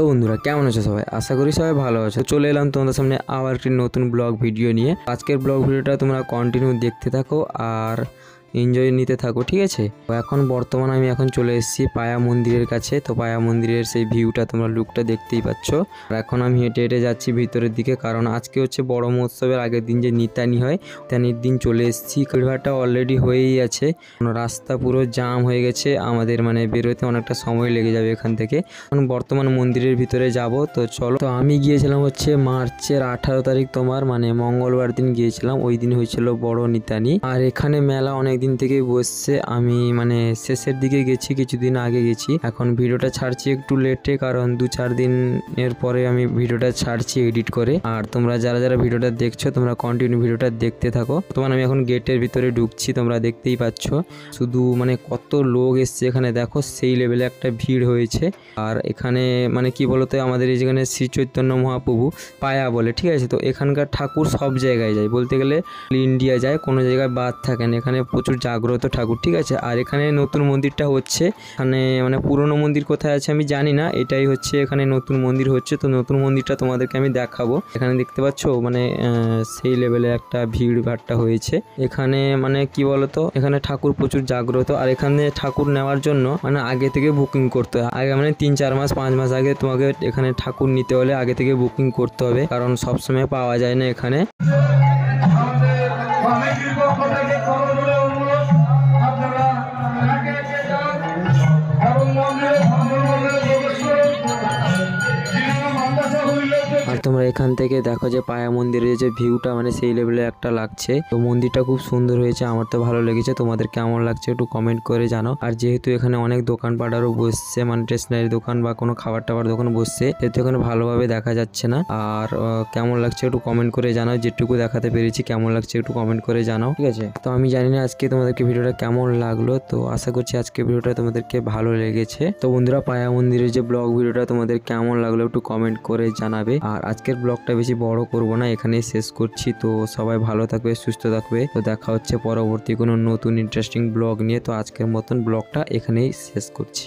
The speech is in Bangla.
তো বন্ধুরা কেমন আছো সবাই? আশা করি সবাই ভালো আছো। চলে এলাম তোমাদের সামনে আবার একটি নতুন ব্লগ ভিডিও নিয়ে। আজকের ব্লগ ভিডিওটা তোমরা কন্টিনিউ দেখতে থাকো আর এনজয় নিতে থাকো, ঠিক আছে? তো এখন বর্তমানে আমি চলে এসেছি পায়া মন্দিরের কাছে। তো পায়া মন্দিরের সেই ভিউটা তোমরা লুকটা দেখতেই পাচ্ছ। আর এখন আমি হেঁটে হেঁটে যাচ্ছি ভিতরের দিকে, কারণ আজকে হচ্ছে বড় মহোৎসবের আগের দিন যে নিতানি হয়, নিতানির দিন চলে এসেছি। ভিড়ভাড়টা অলরেডি হয়েই আছে, রাস্তা পুরো জাম হয়ে গেছে, আমাদের বেরোতে অনেকটা সময় লেগে যাবে এখান থেকে। এখন বর্তমান মন্দিরের ভিতরে যাব। তো চলো। তো আমি গিয়েছিলাম হচ্ছে মার্চের 18 তারিখ, তোমার মঙ্গলবার দিন গিয়েছিলাম। ওই দিন হয়েছিল বড় নিতানি। আর এখানে মেলা অনেক দিন থেকেই বসছে। আমি শেষের দিকে গেছি, কিছুদিন আগে গেছি। এখন ভিডিওটা ছাড়ছি একটু লেটে, কারণ 2-4 দিনের পরে আমি ভিডিওটা ছাড়ছি এডিট করে। আর তোমরা যারা যারা ভিডিওটা দেখছো তোমরা কন্টিনিউ ভিডিওটা দেখতে থাকো। তোমার আমি এখন গেটের ভিতরে ঢুকছি, তোমরা দেখতেই পাচ্ছ। শুধু কত লোক এসছে এখানে, দেখো সেই লেভেলে একটা ভিড় হয়েছে। আর এখানে কি বলতো, আমাদের যেখানে শ্রী চৈতন্য মহাপ্রভু পায়া বলে, ঠিক আছে? তো এখানকার ঠাকুর সব জায়গায় যায়, বলতে গেলে ইন্ডিয়া যায়, কোনো জায়গায় বাদ থাকে না। এখানে প্রচুর জাগ্রত ঠাকুর, ঠিক আছে? আর এখানে নতুন মন্দিরটা হচ্ছে, এখানে পুরনো মন্দির কোথায় আছে আমি জানি না, এটাই হচ্ছে এখানে নতুন মন্দির হচ্ছে। তো নতুন মন্দিরটা তোমাদেরকে আমি দেখাবো। এখানে দেখতে পাচ্ছ সেই লেভেলে একটা ভিড় ভাট্টা হয়েছে এখানে। কি বলতো, এখানে ঠাকুর প্রচুর জাগ্রত। আর এখানে ঠাকুর নেওয়ার জন্য আগে থেকে বুকিং করতে হয়। আগে 3-4 মাস 5 মাস আগে তোমাকে এখানে ঠাকুর নিতে হলে আগে থেকে বুকিং করতে হবে, কারণ সবসময় পাওয়া যায় না এখানে। আর তোমরা এখান থেকে দেখো যে পায়া মন্দিরের যে ভিউটা সেই লেভেলে একটা লাগছে। তো মন্দিরটা খুব সুন্দর হয়েছে, আমার তো ভালো লেগেছে। তোমাদের কেমন লাগছে একটু কমেন্ট করে জানাও। আর যেহেতু এখানে অনেক দোকানপাট বসছে, স্টেশনারি দোকান বা কোনো খাবার টাবার দোকান বসছে, সেহেতু এখানে ভালোভাবে দেখা যাচ্ছে না। আর কেমন লাগছে একটু কমেন্ট করে জানাও। যেটুকু দেখাতে পেরেছি কেমন লাগছে একটু কমেন্ট করে জানাও, ঠিক আছে? তো আমি জানি না আজকে তোমাদেরকে ভিডিওটা কেমন লাগলো, তো আশা করছি আজকে ভিডিওটা তোমাদেরকে ভালো লেগেছে। তো বন্ধুরা, পায়া মন্দিরের যে ব্লগ ভিডিওটা তোমাদের কেমন লাগলো একটু কমেন্ট করে জানাবে। আর আজকের ব্লগটা বেশি বড় করব না, এখানেই শেষ করছি। তো সবাই ভালো থাকবে, সুস্থ থাকবে। তো দেখা হচ্ছে পরবর্তী কোনো নতুন ইন্টারেস্টিং ব্লগ নিয়ে। তো আজকের মতন ব্লগটা এখানেই শেষ করছি।